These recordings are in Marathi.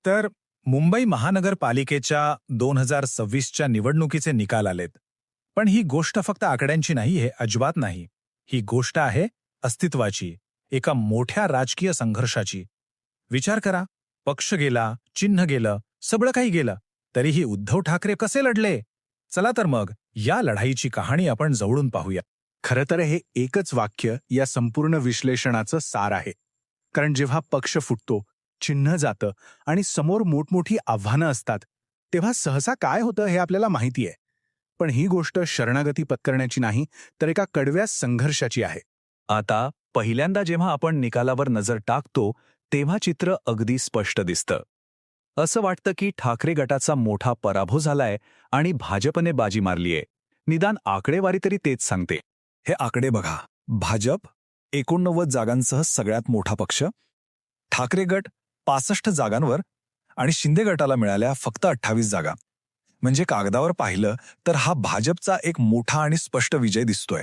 तर मुंबई महानगरपालिकेच्या 2026च्या निवडणुकीचे निकाल आलेत. पण ही गोष्ट फक्त आकड्यांची नाही, हे अजिबात नाही. ही गोष्ट आहे अस्तित्वाची, एका मोठ्या राजकीय संघर्षाची. विचार करा, पक्ष गेला, चिन्ह गेलं, सगळं काही गेलं, तरीही उद्धव ठाकरे कसे लढले? चला तर मग या लढाईची कहाणी आपण जवळून पाहूया. खरं तर हे एकच वाक्य या संपूर्ण विश्लेषणाचं सार आहे. कारण जेव्हा पक्ष फुटतो, चिन्ह जातं आणि समोर मोठमोठी आव्हानं असतात, तेव्हा सहसा काय होतं हे आपल्याला माहिती आहे. पण ही गोष्ट शरणागती पत्करण्याची नाही, तर एका कडव्या संघर्षाची आहे. आता पहिल्यांदा जेव्हा आपण निकालावर नजर टाकतो तेव्हा चित्र अगदी स्पष्ट दिसतं. असं वाटतं की ठाकरे गटाचा मोठा पराभव झालाय आणि भाजपने बाजी मारलीये. निदान आकडेवारी तरी तेच सांगते. हे आकडे बघा. भाजप 89 जागांसह सगळ्यात मोठा पक्ष, ठाकरे गट 65 जागांवर आणि शिंदे गटाला मिळाल्या फक्त 28 जागा. म्हणजे कागदावर पाहिलं तर हा भाजपचा एक मोठा आणि स्पष्ट विजय दिसतोय.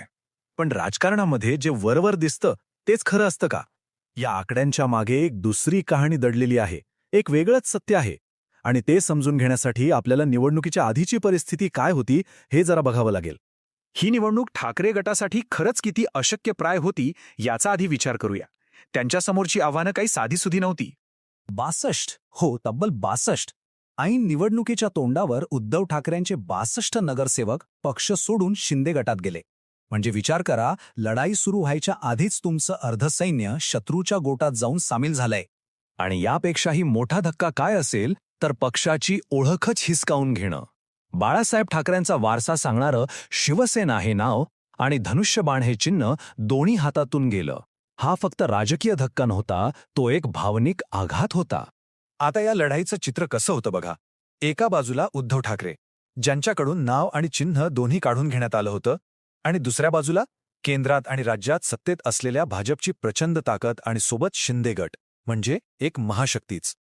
पण राजकारणामध्ये जे वरवर दिसतं तेच खरं असतं का? या आकड्यांच्या मागे एक दुसरी कहाणी दडलेली आहे, एक वेगळंच सत्य आहे. आणि ते समजून घेण्यासाठी आपल्याला निवडणुकीच्या आधीची परिस्थिती काय होती हे जरा बघावं लागेल. ही निवडणूक ठाकरे गटासाठी खरंच किती अशक्यप्राय होती याचा आधी विचार करूया. त्यांच्यासमोरची आव्हानं काही साधीसुधी नव्हती. 62, हो तब्बल 62. ऐन निवडणुकीच्या तोंडावर उद्धव ठाकरेंचे 62 नगरसेवक पक्ष सोडून शिंदे गटात गेले. म्हणजे विचार करा, लढाई सुरू व्हायच्या आधीच तुमचं अर्धसैन्य शत्रूच्या गोटात जाऊन सामील झालंय. आणि यापेक्षाही मोठा धक्का काय असेल तर पक्षाची ओळखच हिसकावून घेणं. बाळासाहेब ठाकरेंचा वारसा सांगणारं शिवसेना हे नाव आणि धनुष्यबाण हे चिन्ह दोन्ही हातातून गेलं. हा फक्त राजकीय धक्का नव्हता, तो एक भावनिक आघात होता. आता या लढाईचं चित्र कसं होतं बघा. एका बाजूला उद्धव ठाकरे, ज्यांच्याकडून नाव आणि चिन्ह दोन्ही काढून घेण्यात आलं होतं, आणि दुसऱ्या बाजूला केंद्रात आणि राज्यात सत्तेत असलेल्या भाजपची प्रचंड ताकद आणि सोबत शिंदे गट, म्हणजे एक महाशक्तीच.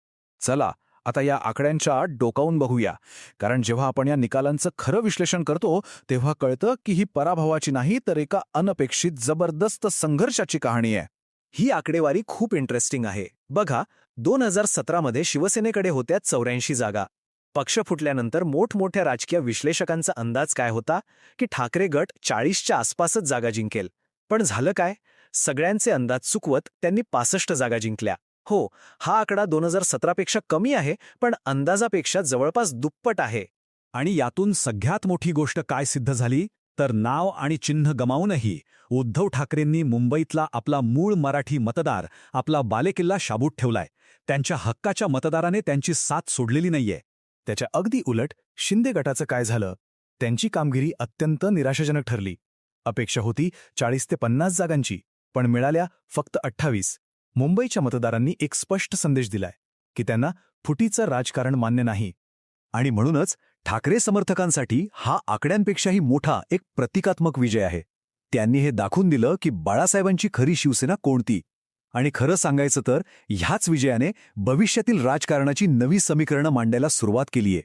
चला आता या आकड्यांच्या आत डोकावून बघूया. कारण जेव्हा आपण या निकालांचं खरं विश्लेषण करतो तेव्हा कळतं की ही पराभवाची नाही तर एका अनपेक्षित जबरदस्त संघर्षाची कहाणी आहे. ही आकडेवारी खूप इंटरेस्टिंग आहे. बघा, 2017मध्ये शिवसेनेकडे होत्या 84 जागा. पक्ष फुटल्यानंतर मोठमोठ्या राजकीय विश्लेषकांचा अंदाज काय होता की ठाकरे गट 40च्या आसपासच जागा जिंकेल. पण झालं काय? सगळ्यांचे अंदाज चुकवत त्यांनी 65 जागा जिंकल्या. हो, हा आकडा 2017पेक्षा कमी आहे, पण अंदाजापेक्षा जवळपास दुप्पट आहे. आणि यातून सगळ्यात मोठी गोष्ट काय सिद्ध झाली तर नाव आणि चिन्ह गमावूनही उद्धव ठाकरेंनी मुंबईतला आपला मूळ मराठी मतदार, आपला बालेकिल्ला शाबूत ठेवलाय. त्यांच्या हक्काच्या मतदाराने त्यांची साथ सोडलेली नाहीये. त्याच्या अगदी उलट शिंदे गटाचं काय झालं? त्यांची कामगिरी अत्यंत निराशाजनक ठरली. अपेक्षा होती 40 ते 50 जागांची, पण मिळाल्या फक्त 28. मुंबईच्या मतदारांनी एक स्पष्ट संदेश दिलाय की त्यांना फुटीचं राजकारण मान्य नाही. आणि म्हणूनच ठाकरे समर्थकांसाठी हा आकड्यांपेक्षाही मोठा एक प्रतिकात्मक विजय आहे. त्यांनी हे दाखवून दिलं की बाळासाहेबांची खरी शिवसेना कोणती. आणि खरं सांगायचं तर ह्याच विजयाने भविष्यातील राजकारणाची नवी समीकरणं मांडायला सुरुवात केलीये.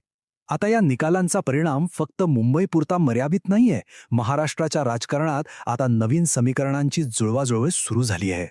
आता या निकालांचा परिणाम फक्त मुंबईपुरता मर्यादित नाहीये. महाराष्ट्राच्या राजकारणात आता नवीन समीकरणांची जुळवाजुळव सुरू झाली आहे.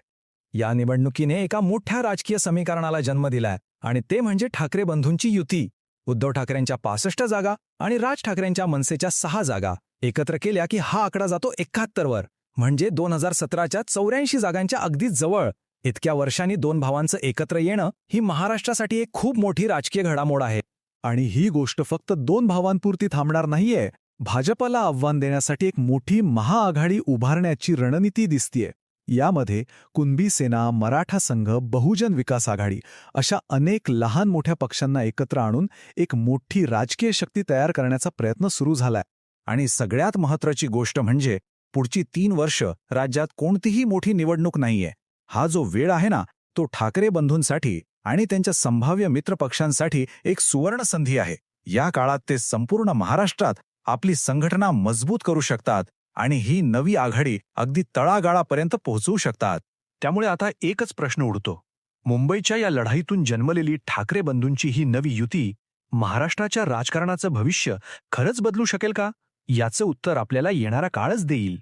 या निवडणुकीने एका मोठ्या राजकीय समीकरणाला जन्म दिलाय आणि ते म्हणजे ठाकरे बंधूंची युती. उद्धव ठाकरेंच्या 65 जागा आणि राज ठाकरेंच्या मनसेच्या 6 जागा एकत्र केल्या की हा आकडा जातो 71 वर. म्हणजे 2017च्या 84 जागांच्या अगदी जवळ. इतक्या वर्षांनी दोन भावांचं एकत्र येणं ही महाराष्ट्रासाठी एक खूप मोठी राजकीय घडामोड आहे. आणि ही गोष्ट फक्त दोन भावांपुरती थांबणार नाहीये. भाजपला आव्हान देण्यासाठी एक मोठी महाआघाडी उभारण्याची रणनीती दिसतीये. यामध्ये कुणबी सेना, मराठा संघ, बहुजन विकास आघाडी अशा अनेक लहान मोठ्या पक्षांना एकत्र आणून एक मोठी राजकीय शक्ती तयार करण्याचा प्रयत्न सुरू झालाय. आणि सगळ्यात महत्त्वाची गोष्ट म्हणजे पुढची 3 वर्ष राज्यात कोणतीही मोठी निवडणूक नाहीये. हा जो वेळ आहे ना, तो ठाकरे बंधूंसाठी आणि त्यांच्या संभाव्य मित्रपक्षांसाठी एक सुवर्ण संधी आहे. या काळात ते संपूर्ण महाराष्ट्रात आपली संघटना मजबूत करू शकतात आणि ही नवी आघाडी अगदी तळागाळापर्यंत पोहोचवू शकतात. त्यामुळे आता एकच प्रश्न उडतो. मुंबईच्या या लढाईतून जन्मलेली ठाकरे बंधूंची ही नवी युती महाराष्ट्राच्या राजकारणाचं भविष्य खरंच बदलू शकेल का? याचं उत्तर आपल्याला येणारा काळच देईल.